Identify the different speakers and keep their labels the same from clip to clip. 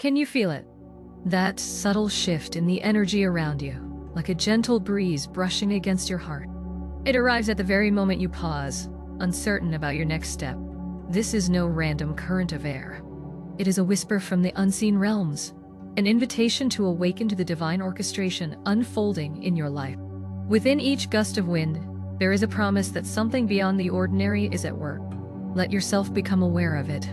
Speaker 1: Can you feel it? That subtle shift in the energy around you, like a gentle breeze brushing against your heart. It arrives at the very moment you pause, uncertain about your next step. This is no random current of air. It is a whisper from the unseen realms, an invitation to awaken to the divine orchestration unfolding in your life. Within each gust of wind, there is a promise that something beyond the ordinary is at work. Let yourself become aware of it,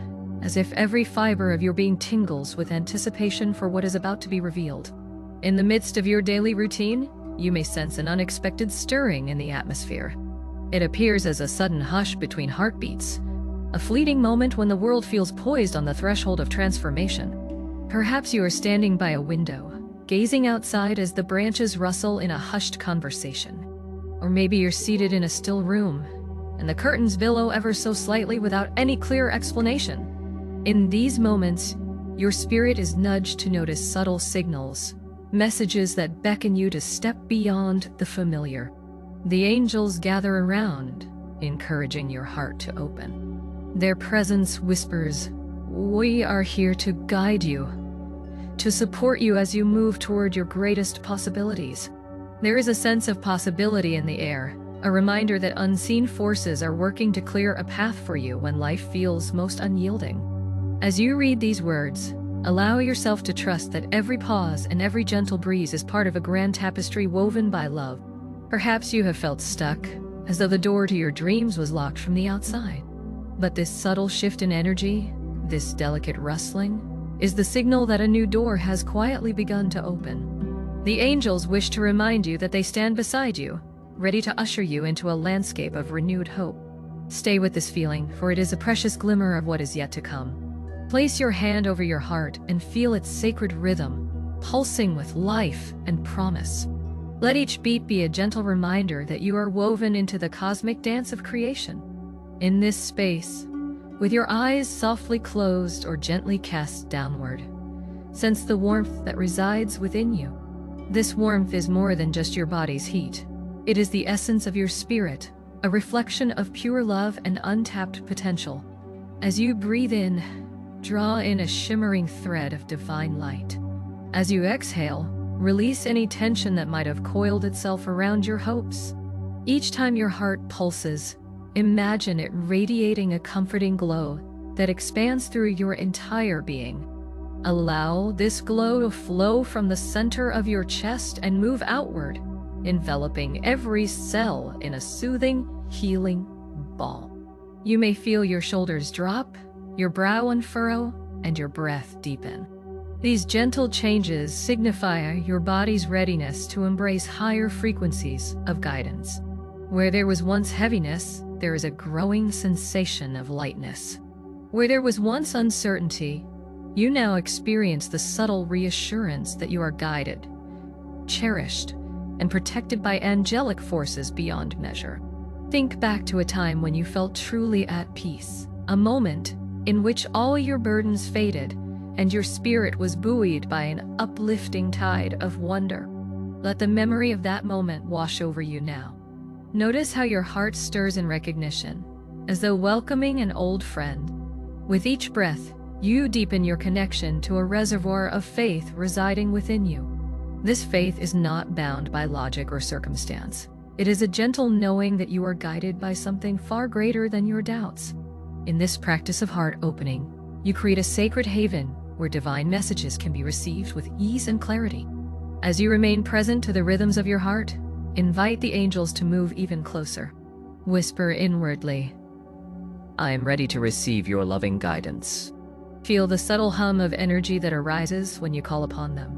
Speaker 1: as if every fiber of your being tingles with anticipation for what is about to be revealed. In the midst of your daily routine, you may sense an unexpected stirring in the atmosphere. It appears as a sudden hush between heartbeats, a fleeting moment when the world feels poised on the threshold of transformation. Perhaps you are standing by a window, gazing outside as the branches rustle in a hushed conversation. Or maybe you're seated in a still room, and the curtains billow ever so slightly without any clear explanation. In these moments, your spirit is nudged to notice subtle signals, messages that beckon you to step beyond the familiar. The angels gather around, encouraging your heart to open. Their presence whispers, "We are here to guide you, to support you as you move toward your greatest possibilities." There is a sense of possibility in the air, a reminder that unseen forces are working to clear a path for you when life feels most unyielding. As you read these words, allow yourself to trust that every pause and every gentle breeze is part of a grand tapestry woven by love. Perhaps you have felt stuck, as though the door to your dreams was locked from the outside. But this subtle shift in energy, this delicate rustling, is the signal that a new door has quietly begun to open. The angels wish to remind you that they stand beside you, ready to usher you into a landscape of renewed hope. Stay with this feeling, for it is a precious glimmer of what is yet to come. Place your hand over your heart and feel its sacred rhythm, pulsing with life and promise. Let each beat be a gentle reminder that you are woven into the cosmic dance of creation. In this space, with your eyes softly closed or gently cast downward, sense the warmth that resides within you. This warmth is more than just your body's heat. It is the essence of your spirit, a reflection of pure love and untapped potential. As you breathe in, draw in a shimmering thread of divine light. As you exhale, release any tension that might have coiled itself around your hopes. Each time your heart pulses, imagine it radiating a comforting glow that expands through your entire being. Allow this glow to flow from the center of your chest and move outward, enveloping every cell in a soothing, healing ball. You may feel your shoulders drop, your brow unfurrow, and your breath deepen. These gentle changes signify your body's readiness to embrace higher frequencies of guidance. Where there was once heaviness, there is a growing sensation of lightness. Where there was once uncertainty, you now experience the subtle reassurance that you are guided, cherished, and protected by angelic forces beyond measure. Think back to a time when you felt truly at peace, a moment in which all your burdens faded and your spirit was buoyed by an uplifting tide of wonder. Let the memory of that moment wash over you now. Notice how your heart stirs in recognition, as though welcoming an old friend. With each breath, you deepen your connection to a reservoir of faith residing within you. This faith is not bound by logic or circumstance. It is a gentle knowing that you are guided by something far greater than your doubts. In this practice of heart opening, you create a sacred haven where divine messages can be received with ease and clarity. As you remain present to the rhythms of your heart, invite the angels to move even closer. Whisper inwardly, "I am ready to receive your loving guidance." Feel the subtle hum of energy that arises when you call upon them.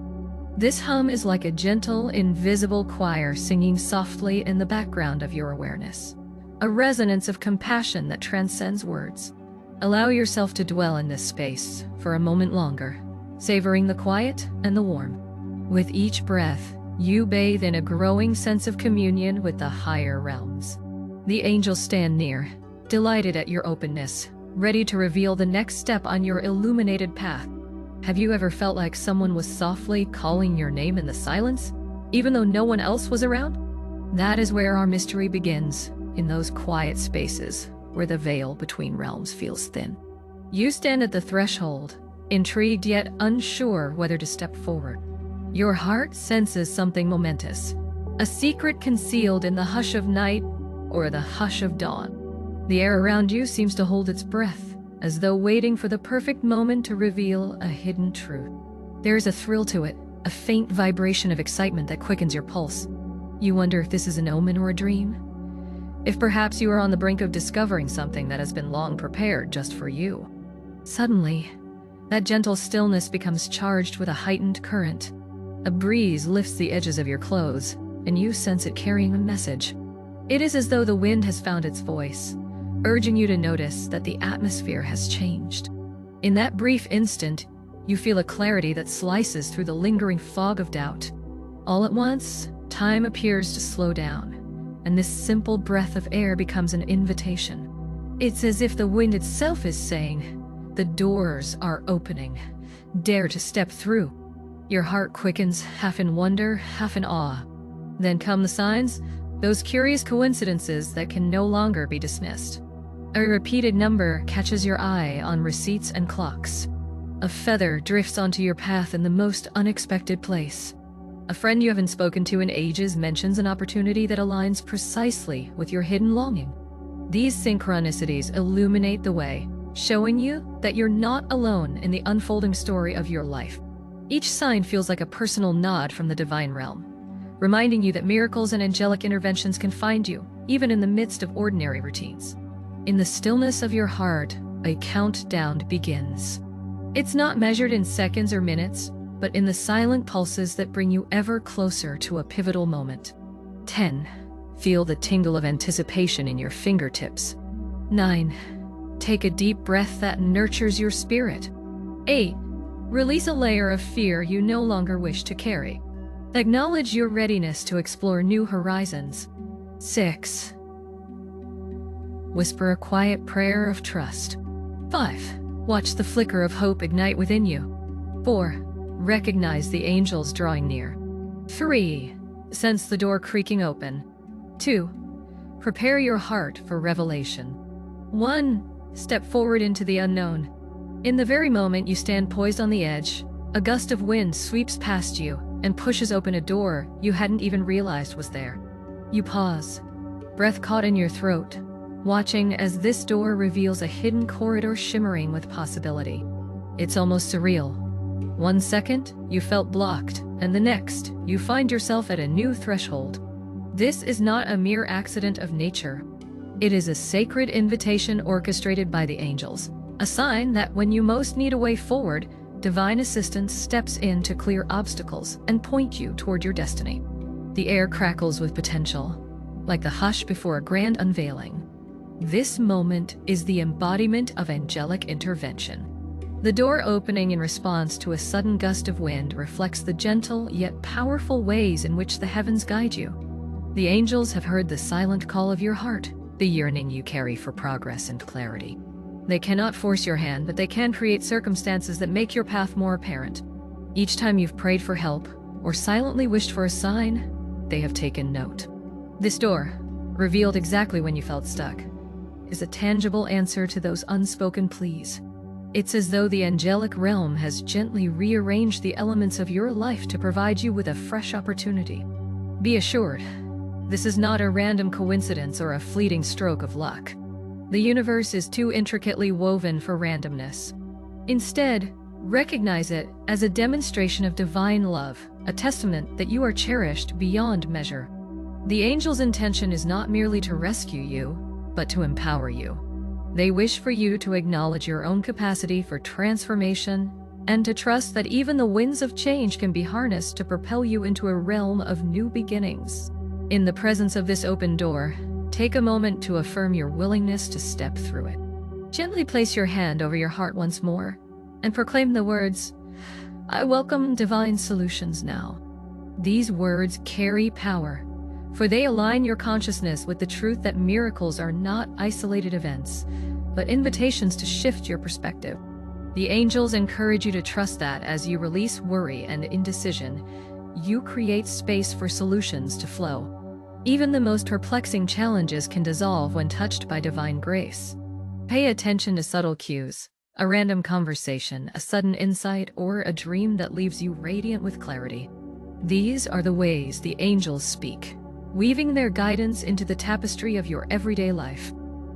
Speaker 1: This hum is like a gentle, invisible choir singing softly in the background of your awareness, a resonance of compassion that transcends words. Allow yourself to dwell in this space for a moment longer, savoring the quiet and the warmth. With each breath, you bathe in a growing sense of communion with the higher realms. The angels stand near, delighted at your openness, ready to reveal the next step on your illuminated path. Have you ever felt like someone was softly calling your name in the silence, even though no one else was around? That is where our mystery begins, in those quiet spaces where the veil between realms feels thin. You stand at the threshold, intrigued yet unsure whether to step forward. Your heart senses something momentous, a secret concealed in the hush of night or the hush of dawn. The air around you seems to hold its breath, as though waiting for the perfect moment to reveal a hidden truth. There is a thrill to it, a faint vibration of excitement that quickens your pulse. You wonder if this is an omen or a dream? If perhaps you are on the brink of discovering something that has been long prepared just for you. Suddenly, that gentle stillness becomes charged with a heightened current. A breeze lifts the edges of your clothes, and you sense it carrying a message. It is as though the wind has found its voice, urging you to notice that the atmosphere has changed. In that brief instant, you feel a clarity that slices through the lingering fog of doubt. All at once, time appears to slow down, and this simple breath of air becomes an invitation. It's as if the wind itself is saying, "The doors are opening. Dare to step through." Your heart quickens, half in wonder, half in awe. Then come the signs, those curious coincidences that can no longer be dismissed. A repeated number catches your eye on receipts and clocks. A feather drifts onto your path in the most unexpected place. A friend you haven't spoken to in ages mentions an opportunity that aligns precisely with your hidden longing. These synchronicities illuminate the way, showing you that you're not alone in the unfolding story of your life. Each sign feels like a personal nod from the divine realm, reminding you that miracles and angelic interventions can find you, even in the midst of ordinary routines. In the stillness of your heart, a countdown begins. It's not measured in seconds or minutes, but in the silent pulses that bring you ever closer to a pivotal moment. 10. Feel the tingle of anticipation in your fingertips. 9. Take a deep breath that nurtures your spirit. 8. Release a layer of fear you no longer wish to carry. Acknowledge your readiness to explore new horizons. 6. Whisper a quiet prayer of trust. 5. Watch the flicker of hope ignite within you. 4. Recognize the angels drawing near. 3. Sense the door creaking open. 2. Prepare your heart for revelation. 1. Step forward into the unknown. In the very moment you stand poised on the edge, a gust of wind sweeps past you and pushes open a door you hadn't even realized was there. You pause, breath caught in your throat, watching as this door reveals a hidden corridor shimmering with possibility. It's almost surreal. 1 second, you felt blocked, and the next, you find yourself at a new threshold. This is not a mere accident of nature. It is a sacred invitation orchestrated by the angels, a sign that when you most need a way forward, divine assistance steps in to clear obstacles and point you toward your destiny. The air crackles with potential, like the hush before a grand unveiling. This moment is the embodiment of angelic intervention. The door opening in response to a sudden gust of wind reflects the gentle yet powerful ways in which the heavens guide you. The angels have heard the silent call of your heart, the yearning you carry for progress and clarity. They cannot force your hand, but they can create circumstances that make your path more apparent. Each time you've prayed for help or silently wished for a sign, they have taken note. This door, revealed exactly when you felt stuck, is a tangible answer to those unspoken pleas. It's as though the angelic realm has gently rearranged the elements of your life to provide you with a fresh opportunity. Be assured, this is not a random coincidence or a fleeting stroke of luck. The universe is too intricately woven for randomness. Instead, recognize it as a demonstration of divine love, a testament that you are cherished beyond measure. The angel's intention is not merely to rescue you, but to empower you. They wish for you to acknowledge your own capacity for transformation and to trust that even the winds of change can be harnessed to propel you into a realm of new beginnings. In the presence of this open door, take a moment to affirm your willingness to step through it. Gently place your hand over your heart once more and proclaim the words, "I welcome divine solutions now." These words carry power, for they align your consciousness with the truth that miracles are not isolated events, but invitations to shift your perspective. The angels encourage you to trust that as you release worry and indecision, you create space for solutions to flow. Even the most perplexing challenges can dissolve when touched by divine grace. Pay attention to subtle cues, A random conversation, a sudden insight, or a dream that leaves you radiant with clarity. These are the ways the angels speak, weaving their guidance into the tapestry of your everyday life.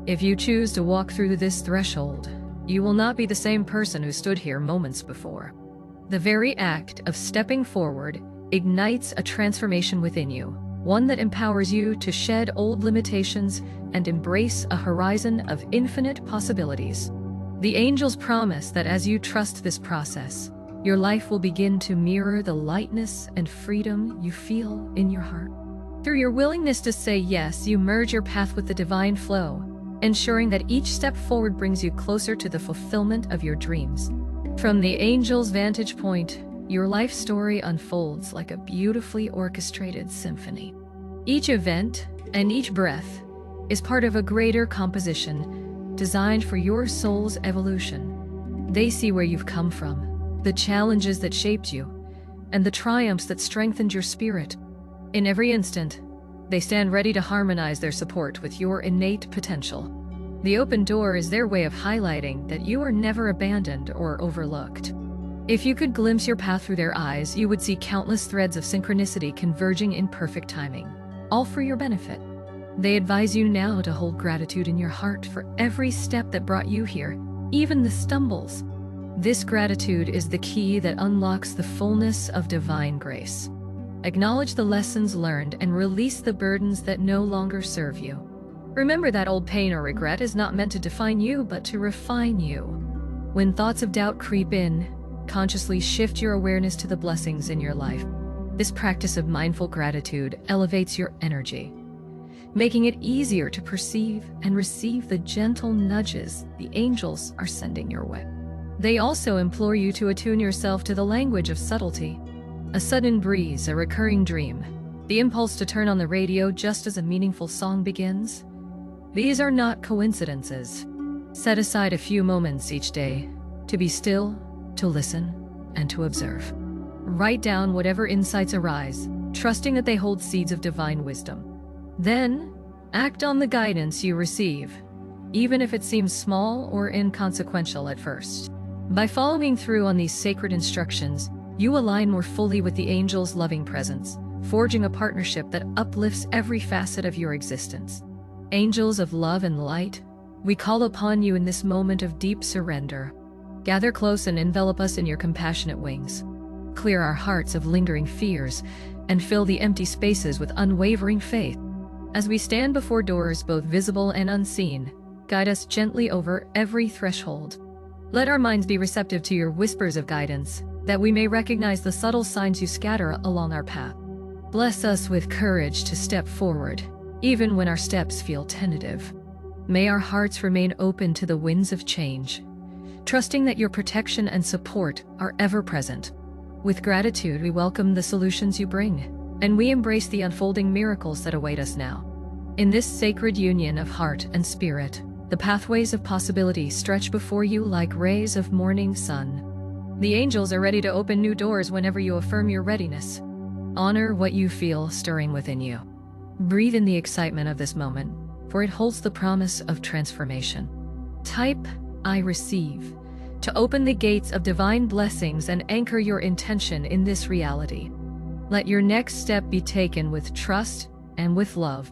Speaker 1: If you choose to walk through this threshold, you will not be the same person who stood here moments before. The very act of stepping forward ignites a transformation within you, one that empowers you to shed old limitations and embrace a horizon of infinite possibilities. The angels promise that as you trust this process, your life will begin to mirror the lightness and freedom you feel in your heart. Through your willingness to say yes, you merge your path with the divine flow, ensuring that each step forward brings you closer to the fulfillment of your dreams. From the angel's vantage point, your life story unfolds like a beautifully orchestrated symphony. Each event and each breath is part of a greater composition designed for your soul's evolution. They see where you've come from, the challenges that shaped you, and the triumphs that strengthened your spirit. In every instant, they stand ready to harmonize their support with your innate potential. The open door is their way of highlighting that you are never abandoned or overlooked. If you could glimpse your path through their eyes, you would see countless threads of synchronicity converging in perfect timing, all for your benefit. They advise you now to hold gratitude in your heart for every step that brought you here, even the stumbles. This gratitude is the key that unlocks the fullness of divine grace. Acknowledge the lessons learned and release the burdens that no longer serve you. Remember that old pain or regret is not meant to define you, but to refine you. When thoughts of doubt creep in, consciously shift your awareness to the blessings in your life. This practice of mindful gratitude elevates your energy, making it easier to perceive and receive the gentle nudges the angels are sending your way. They also implore you to attune yourself to the language of subtlety. A sudden breeze, a recurring dream, the impulse to turn on the radio just as a meaningful song begins. These are not coincidences. Set aside a few moments each day to be still, to listen, and to observe. Write down whatever insights arise, trusting that they hold seeds of divine wisdom. Then, act on the guidance you receive, even if it seems small or inconsequential at first. By following through on these sacred instructions, you align more fully with the angel's loving presence, forging a partnership that uplifts every facet of your existence. Angels of love and light, we call upon you in this moment of deep surrender. Gather close and envelop us in your compassionate wings. Clear our hearts of lingering fears and fill the empty spaces with unwavering faith. As we stand before doors both visible and unseen, guide us gently over every threshold. Let our minds be receptive to your whispers of guidance, that we may recognize the subtle signs you scatter along our path. Bless us with courage to step forward, even when our steps feel tentative. May our hearts remain open to the winds of change, trusting that your protection and support are ever present. With gratitude, we welcome the solutions you bring, and we embrace the unfolding miracles that await us now. In this sacred union of heart and spirit, the pathways of possibility stretch before you like rays of morning sun. The angels are ready to open new doors whenever you affirm your readiness. Honor what you feel stirring within you. Breathe in the excitement of this moment, for it holds the promise of transformation. Type, "I receive," to open the gates of divine blessings and anchor your intention in this reality. Let your next step be taken with trust and with love,